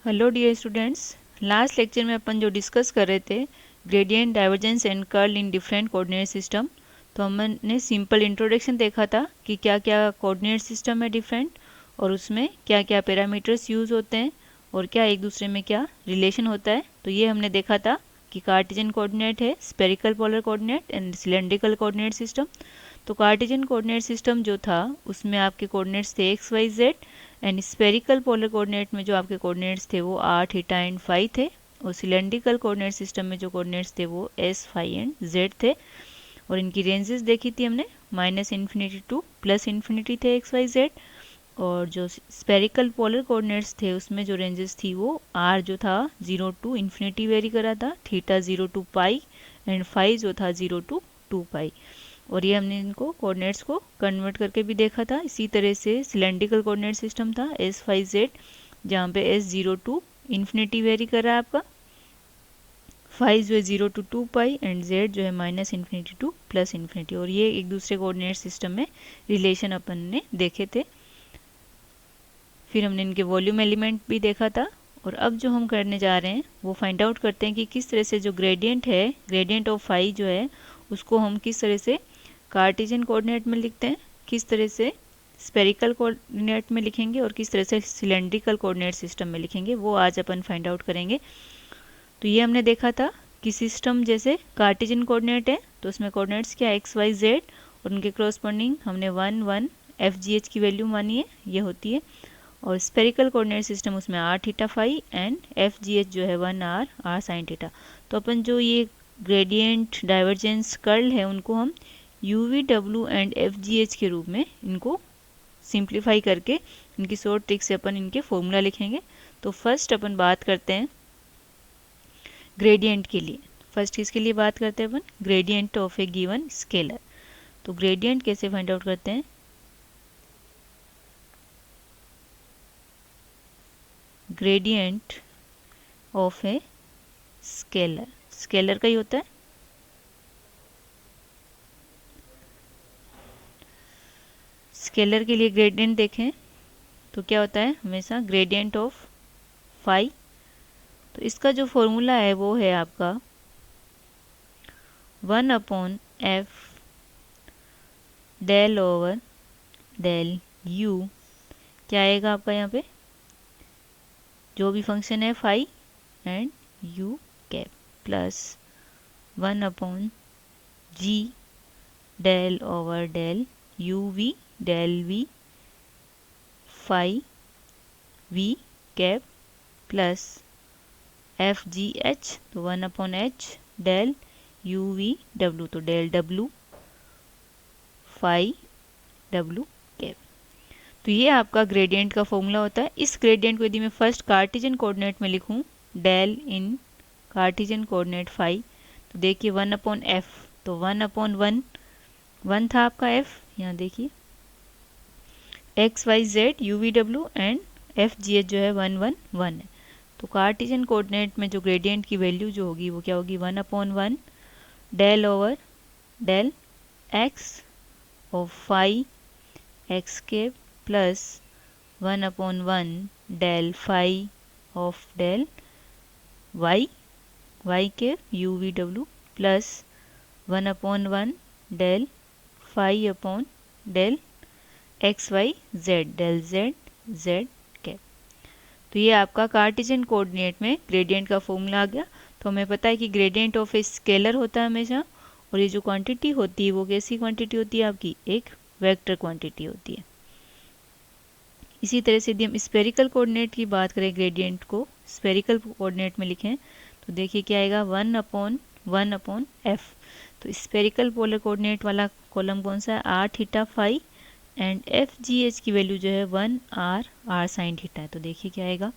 Hello dear students, last lecture में अपन जो डिस्कस कर रहे थे gradient, divergence and curl in different coordinate system. तो हमने सिंपल इंट्रोडक्शन देखा था कि क्या क्या कोऑर्डिनेट सिस्टम है डिफरेंट, और उसमें क्या क्या पैरामीटर्स यूज़ होते हैं और क्या एक दूसरे में क्या रिलेशन होता है। तो ये हमने देखा था कि कार्टेशियन कोऑर्डिनेट है, spherical polar coordinate and cylindrical coordinate system. तो कार्टेशियन कोऑर्डिनेट सिस्टम जो था उसमें आपके कोऑर्डिनेट्स थे x Y z, and spherical polar coordinate में जो आपके कोऑर्डिनेट्स थे वो आर, थीटा एंड फाई थे। और सिलेंड्रिकल कोऑर्डिनेट सिस्टम में जो कोऑर्डिनेट्स थे वो एस, फाई एंड जेड थे। और इनकी रेंजेस देखी थी हमने, minus infinity two plus infinity थे एक्स वाई जेड। और जो स्फेरिकल पोलर कोऑर्डिनेट्स थे उसमें जो रेंजेस थी वो आर जो था 0 टू इन्फिनिटी वेरी करा था, theta 0 to pi and phi जो था 0 टू 2 पाई। और ये हमने इनको कोऑर्डिनेट्स को कन्वर्ट करके भी देखा था। इसी तरह से सिलेंड्रिकल कोऑर्डिनेट सिस्टम था एस, फाई, जेड, जहाँ पे एस 0 टू इन्फिनिटी वेरी कर रहा है आपका, फाई जो है 0 टू 2 पाई एंड जेड जो है minus infinity two plus infinity. और ये एक दूसरे कोऑर्डिनेट सिस्टम में रिलेशन अपन ने देखे थे। फिर हमने इनके वॉल्यूम एलिमेंट भी देखा था। और अब जो हम करने जा रहे हैं वो फाइंड आउट करते हैं कि किस तरह से जो ग्रेडियंट है, ग्रेडियंट ऑफ फाई जो है उसको हम किस तरह से कार्टेशियन कोऑर्डिनेट में लिखते हैं, किस तरह से स्फेरिकल कोऑर्डिनेट में लिखेंगे और किस तरह से सिलेंड्रिकल कोऑर्डिनेट सिस्टम में लिखेंगे, वो आज अपन फाइंड आउट करेंगे। तो ये हमने देखा था कि सिस्टम जैसे कार्टेशियन कोऑर्डिनेट है तो उसमें कोऑर्डिनेट्स क्या एक्स वाई जेड, और उनके क्रॉसपोंडिंग हमने 1 1 एफ जी एच की वैल्यू मानी है, ये होती है। और स्फेरिकल कोऑर्डिनेट सिस्टम उसमें r, theta, phi and f ji H जो है 1 आर, आर साइन थीटा। तो अपन जो ये ग्रेडियंट, डाइवर्जेंस, कर्ल है उनको हम यू वी डब्ल्यू एंड एफ जी एच के रूप में इनको सिंप्लीफाई करके इनकी शॉर्ट ट्रिक से अपन इनके फॉर्मूला लिखेंगे। तो फर्स्ट अपन बात करते हैं ग्रेडियंट के लिए। फर्स्ट किसके लिए बात करते हैं अपन, gradient of a given scalar. तो ग्रेडियंट कैसे फाइंड आउट करते हैं, gradient of a scalar, scalar का ही होता है। स्केलर के लिए ग्रेडियंट देखें तो क्या होता है, हमेशा ग्रेडियंट ऑफ फाई। तो इसका जो फॉर्मूला है वो है आपका 1 upon F del over del U, क्या आएगा आपका यहाँ पे, जो भी फंक्शन है phi and U cap, plus 1 upon G del over del U V del V phi V cap, plus F ji H, तो 1 upon H del U we W, तो del W phi W cap. तो ये आपका gradient का formula होता है। इस gradient को यदि मैं फर्स्ट कार्टेशियन कोऑर्डिनेट में लिखूं, डेल इन कार्टेशियन कोऑर्डिनेट फाई, तो देखिए 1 अपॉन एफ, तो 1 अपॉन 1, 1 था आपका एफ, यहाँ देखिए x Y z u we डब्ल्यू एंड एफ जी एच जो है 1 1 1 है। तो कार्टेशियन कोऑर्डिनेट में जो ग्रेडियंट की वैल्यू जो होगी वो क्या होगी, 1 upon 1 del over del x of phi x के, plus 1 upon 1 del phi of del y y के यू वी डब्ल्यू, plus 1 upon 1 del phi upon del x Y z del z z cap. तो ये आपका Cartesian coordinate में gradient का formula आ गया। तो हमें पता है कि ग्रेडियंट ऑफ ए स्केलर होता है हमेशा, और ये जो क्वांटिटी होती है वो कैसी क्वांटिटी होती है आपकी, एक वेक्टर क्वांटिटी होती है। इसी तरह से यदि हम स्फेरिकल कोऑर्डिनेट की बात करें, ग्रेडियंट को स्फेरिकल कोऑर्डिनेट में लिखें तो देखिए क्या आएगा, 1 अपॉन एफ। तो स्फेरिकल पोलर कोऑर्डिनेट वाला कॉलम कौन सा है, r theta phi, and f ji h की वैल्यू जो है 1 आर, आर साइन थीटा है। तो देखिए क्या आएगा,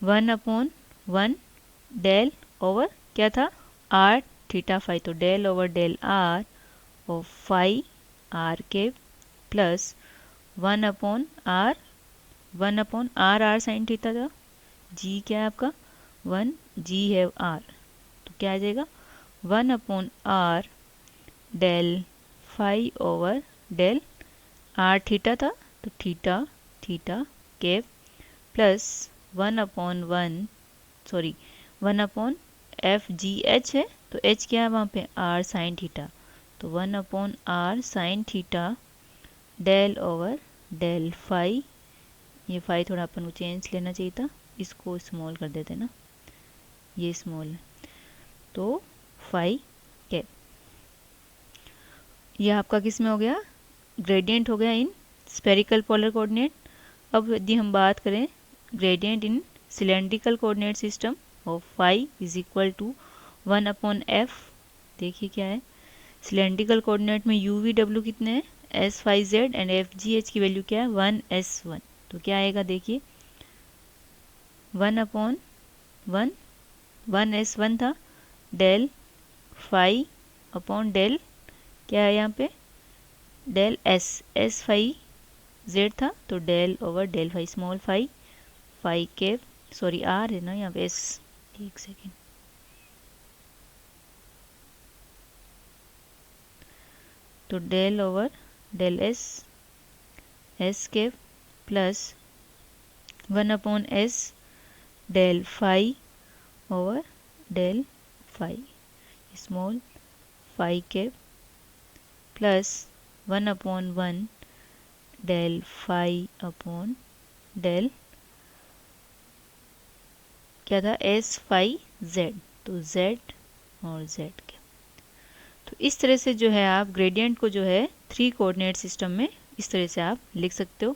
1 अपॉन 1 डेल ओवर क्या था, आर थीटा फाई, तो del over del r of phi r के, plus 1 upon r, 1 upon r, r sine theta था, जी क्या है आपका 1, जी है आर, तो क्या आ जाएगा 1 upon r del phi over del r theta था, तो theta theta cap, plus one upon F G h है, तो एच क्या है वहाँ पे, आर साइन थीटा, तो 1 upon r sine theta del over del phi, ये फाई थोड़ा अपन को चेंज लेना चाहिए था, इसको स्मॉल कर देते ना, ये स्मॉल है, तो फाई कैप। यह आपका किस में हो गया, ग्रेडियंट हो गया इन स्पेरिकल पोलर कोऑर्डिनेट। अब यदि हम बात करें gradient in cylindrical coordinate system of phi is equal to 1 upon f, देखिए क्या है, सिलेंड्रिकल कोऑर्डिनेट में यू वी डब्ल्यू कितने हैं, s phi z, and f ji h की वैल्यू क्या है, 1s1, तो क्या आएगा देखिए 1 अपॉन 1s1 था, डेल फाई अपॉन डेल क्या है यहाँ पे, डेल एस फाई जेड था, तो del over del phi small phi, phi cap, sorry R है ना यहाँ पे एस, एक सेकेंड, तो del over del S cap plus 1 upon S del phi over del phi small phi cap plus 1 upon 1 del phi upon del क्या था, S phi Z, तो Z और जेड के। तो इस तरह से जो है आप ग्रेडियंट को जो है 3 कोऑर्डिनेट सिस्टम में इस तरह से आप लिख सकते हो।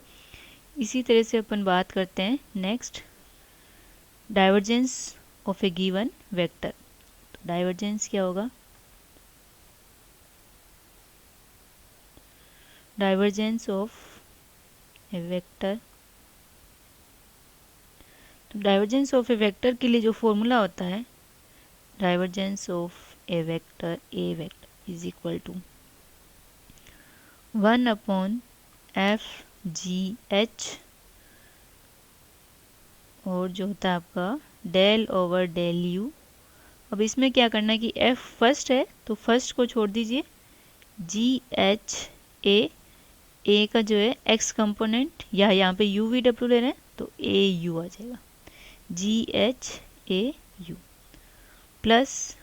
इसी तरह से अपन बात करते हैं next, divergence of a given vector. तो डाइवर्जेंस क्या होगा, डाइवर्जेंस ऑफ ए वेक्टर, तो डाइवर्जेंस ऑफ ए वेक्टर के लिए जो फॉर्मूला होता है, divergence of a vector is equal to 1 upon F G H, और जो होता है आपका डेल ओवर डेल यू। अब इसमें क्या करना है कि एफ फर्स्ट है तो फर्स्ट को छोड़ दीजिए, जी एच ए का जो है एक्स कंपोनेंट, या यहाँ पे यू वी डब्ल्यू ले रहे हैं तो ए यू आ जाएगा, G H A U plus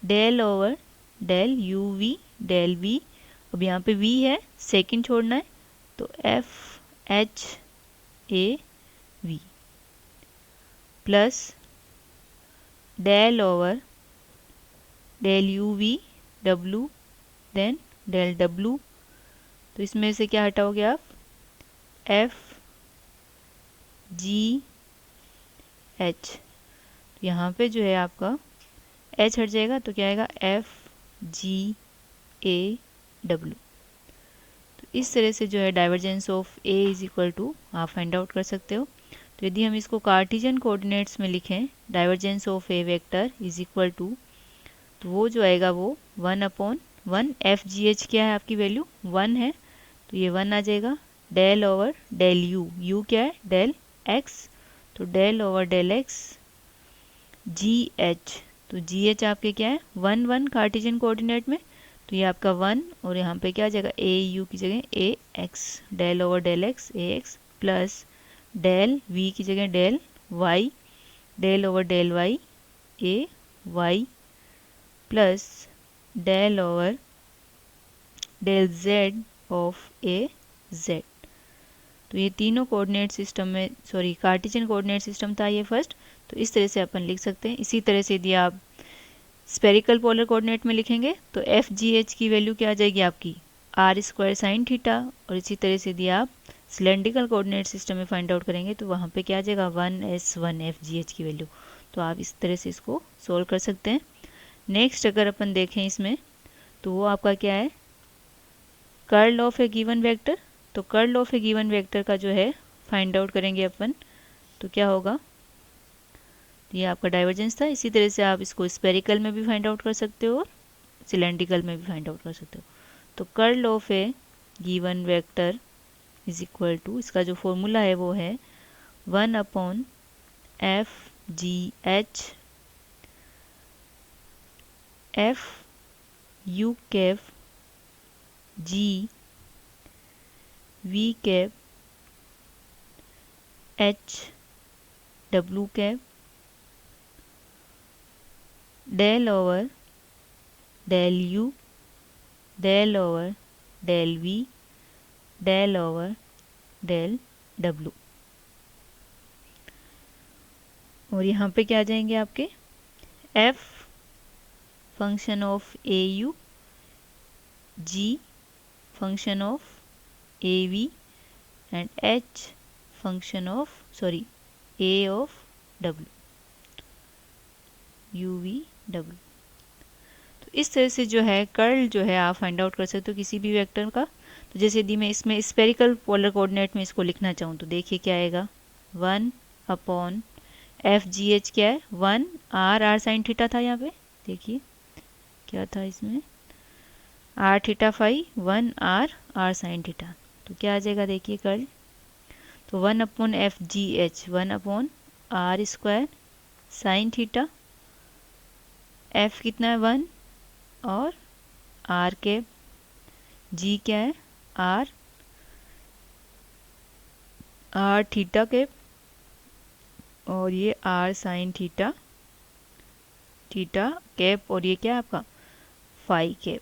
del over del U V del V, अब यहाँ पे वी है सेकंड छोड़ना है, तो F H A V plus del over del U we W then del W, तो इसमें से क्या हटाओगे आप, एफ जी एच, तो यहाँ पे जो है आपका एच हट जाएगा, तो क्या आएगा एफ जी ए डब्ल्यू। तो इस तरह से जो है divergence of A is equal to आप फाइंड आउट कर सकते हो। तो यदि हम इसको कार्टिजियन कोऑर्डिनेट्स में लिखें, divergence of a vector is equal to, तो वो जो आएगा वो 1 अपॉन 1, एफ जी एच क्या है आपकी वैल्यू 1 है, तो ये 1 आ जाएगा, डेल ओवर डेल यू क्या है डेल एक्स, तो del over del X G H, तो जी एच आपके क्या है 1 1 कार्टिजियन कोऑर्डिनेट में, तो ये आपका 1, और यहाँ पे क्या आ जाएगा ए यू की जगह a x, del over del x a x plus del v की जगह del y, del over del y a y plus del over del z of a z. तो ये तीनों कोऑर्डिनेट सिस्टम में, सॉरी कार्टिजियन कोऑर्डिनेट सिस्टम था ये first, तो इस तरह से अपन लिख सकते हैं। इसी तरह से यदि आप स्पेरिकल पोलर कोऑर्डिनेट में लिखेंगे तो एफ जी एच की वैल्यू क्या आ जाएगी आपकी आर स्क्वायर साइन थीटा, और इसी तरह से यदि आप सिलेंड्रिकल कोऑर्डिनेट सिस्टम में फाइंड आउट करेंगे तो वहाँ पे क्या आ जाएगा 1s1 एफ जी एच की वैल्यू। तो आप इस तरह से इसको सोल्व कर सकते हैं। नेक्स्ट अगर अपन देखें इसमें, तो वो आपका क्या है, curl of a given vector. तो curl of a given vector का जो है फाइंड आउट करेंगे अपन, तो क्या होगा, ये आपका डाइवर्जेंस था। इसी तरह से आप इसको स्पेरिकल में भी फाइंड आउट कर सकते हो और सिलेंड्रिकल में भी फाइंड आउट कर सकते हो। तो curl of a given vector is equal to, इसका जो फॉर्मूला है वो है 1 upon F G H F U cap G V cap H W cap del over del U del over del V del over del W. और यहाँ पे क्या आ जाएंगे आपके F function of a U, G function of a V and H function of a of W, U V W. तो इस तरह से जो है कर्ल जो है आप फाइंड आउट कर सकते हो किसी भी वेक्टर का। तो जैसे यदि मैं इसमें स्पेरिकल पोलर कोऑर्डिनेट में इसको लिखना चाहूँ तो देखिए क्या आएगा, 1 अपॉन एफ जी एच क्या है, 1 आर साइन थीटा था। यहाँ पे देखिए क्या था इसमें, R theta phi 1 R sine theta. तो क्या आ जाएगा देखिए कर्ल, तो 1 upon F G H 1 upon R square sine theta, F कितना है 1 और आर के जी क्या है आर थीटा के और ये आर साइन थीटा कैप और ये क्या है आपका फाई कैप।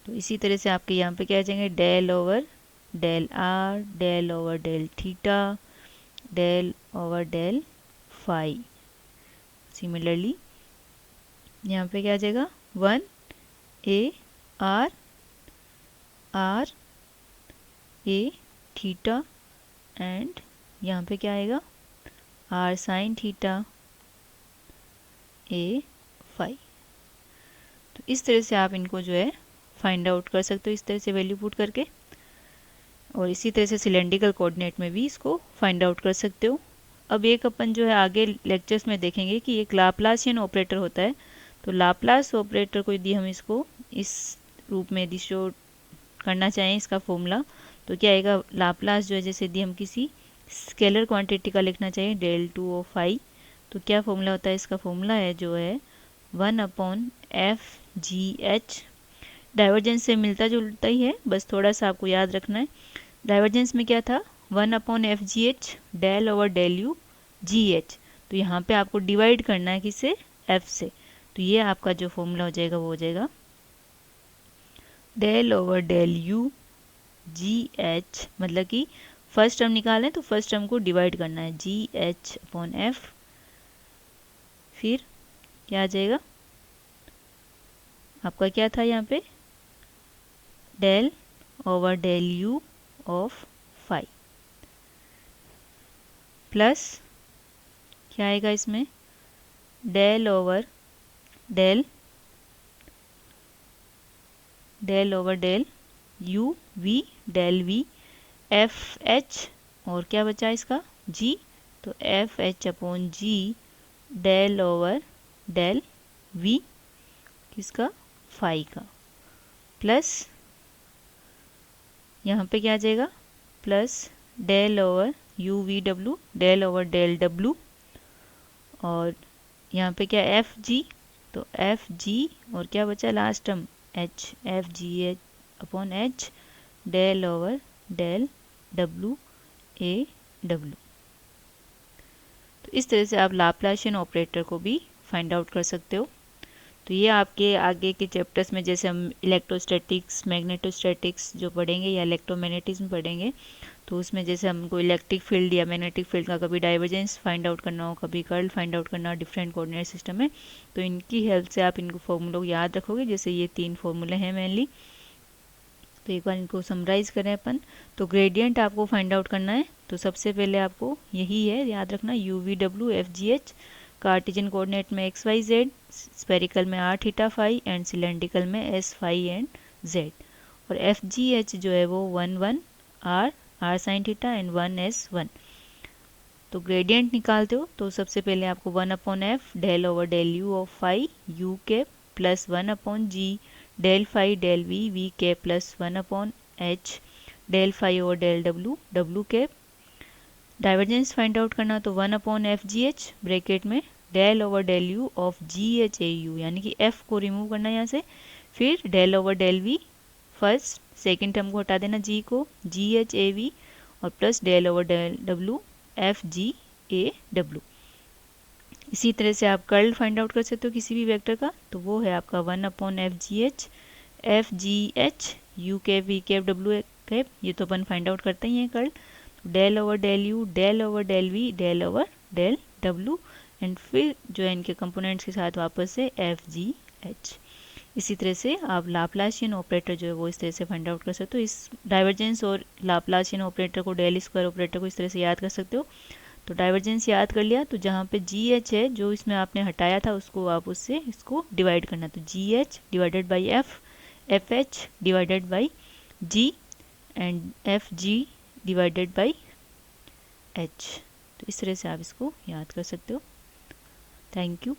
तो इसी तरह से आपके यहाँ पे क्या आ जाएंगे del over del R del over del theta del over del phi. Similarly यहाँ पे क्या आ जाएगा 1 A R A theta and यहाँ पे क्या आएगा R sine theta A phi. तो इस तरह से आप इनको जो है फाइंड आउट कर सकते हो, इस तरह से वैल्यू पुट करके। और इसी तरह से सिलेंड्रिकल कोऑर्डिनेट में भी इसको फाइंड आउट कर सकते हो। अब एक अपन जो है आगे लेक्चर्स में देखेंगे कि एक लाप्लासियन ऑपरेटर होता है। तो लाप्लास ऑपरेटर को यदि हम इसको इस रूप में यदि शो करना चाहें इसका फॉर्मूला, तो क्या आएगा लाप्लास जो है, जैसे यदि हम किसी स्केलर क्वांटिटी का लिखना चाहिए डेल टू ऑफ फाई, तो क्या फॉर्मूला होता है, इसका फॉर्मूला है जो है 1 upon F G H. Divergence से मिलता जुलता ही है, बस थोड़ा सा आपको याद रखना है। डाइवर्जेंस में क्या था 1 upon F G H del over del U G H. तो यहाँ पे आपको डिवाइड करना है किससे, एफ से। तो ये आपका जो फॉर्मूला हो जाएगा वो हो जाएगा del over del U G H, मतलब कि फर्स्ट टर्म निकालें तो फर्स्ट टर्म को डिवाइड करना है जी एच अपॉन एफ। फिर क्या आ जाएगा आपका, क्या था यहाँ पे del over del U of phi plus क्या आएगा इसमें del over del over del U V del V F H और क्या बचा इसका जी, तो F H upon G del over del V किसका फाई का, प्लस यहाँ पे क्या आ जाएगा plus del over U V W del over del W और यहाँ पे क्या एफ जी, तो एफ जी और क्या बचा last term H, F ji H upon H del over del W A W. तो इस तरह से आप लाप्लासियन ऑपरेटर को भी फाइंड आउट कर सकते हो। तो ये आपके आगे के चैप्टर्स में जैसे हम इलेक्ट्रोस्टैटिक्स मैग्नेटोस्टैटिक्स जो पढ़ेंगे या इलेक्ट्रोमैग्नेटिज्म पढ़ेंगे, तो उसमें जैसे हमको इलेक्ट्रिक फील्ड या मैग्नेटिक फील्ड का कभी डाइवर्जेंस फाइंड आउट करना हो, कभी कर्ल फाइंड आउट करना हो डिफरेंट कोऑर्डिनेट सिस्टम में, तो इनकी हेल्प से आप इनको फॉर्मूलों याद रखोगे। जैसे ये 3 फॉर्मूले हैं मेनली, तो एक बार इनको समराइज करें अपन। तो ग्रेडियंट आपको फाइंड आउट करना है, तो सबसे पहले आपको यही है याद रखना U we W F ji H, Cartesian coordinate में एक्स वाई जेड, स्पेरिकल में R theta phi and cylindrical में एस फाई एंड जेड। और एफ जी एच जो है वो 1 1 R sine theta and 1 S 1। तो ग्रेडियंट निकालते हो तो सबसे पहले आपको 1 upon F del over del U of phi U K plus 1 upon G del phi del V V K plus 1 upon H del phi over del W W K. Divergence find out करना तो 1 upon F G H bracket में del over del U of G H A U, यानी कि F को remove करना है यहाँ से। फिर del over del V, first second term को हटा देना जी को, जी एच ए वी और plus del over del W F G A W. इसी तरह से आप कर्ल फाइंड आउट कर सकते हो किसी भी वेक्टर का, तो वो है आपका 1/FGH U cap V cap W cap, ये तो अपन फाइंड आउट करते ही हैं curl. Del over del U, del over del V, del over del W, and फिर जो है इनके कंपोनेंट्स के साथ वापस से FGH। इसी तरह से आप लाप्लासियन ऑपरेटर जो है वो इस तरह से फाइंड आउट कर सकते हो। इस डाइवर्जेंस और लाप्लासियन ऑपरेटर को, डेल स्क्वायर ऑपरेटर को इस तरह से याद कर सकते हो। तो डाइवर्जेंस याद कर लिया, तो जहाँ पे GH है जो इसमें आपने हटाया था उसको आप उससे इसको डिवाइड करना, तो GH divided by F, FH divided by G and FG divided by H। तो इस तरह से आप इसको याद कर सकते हो। Thank you.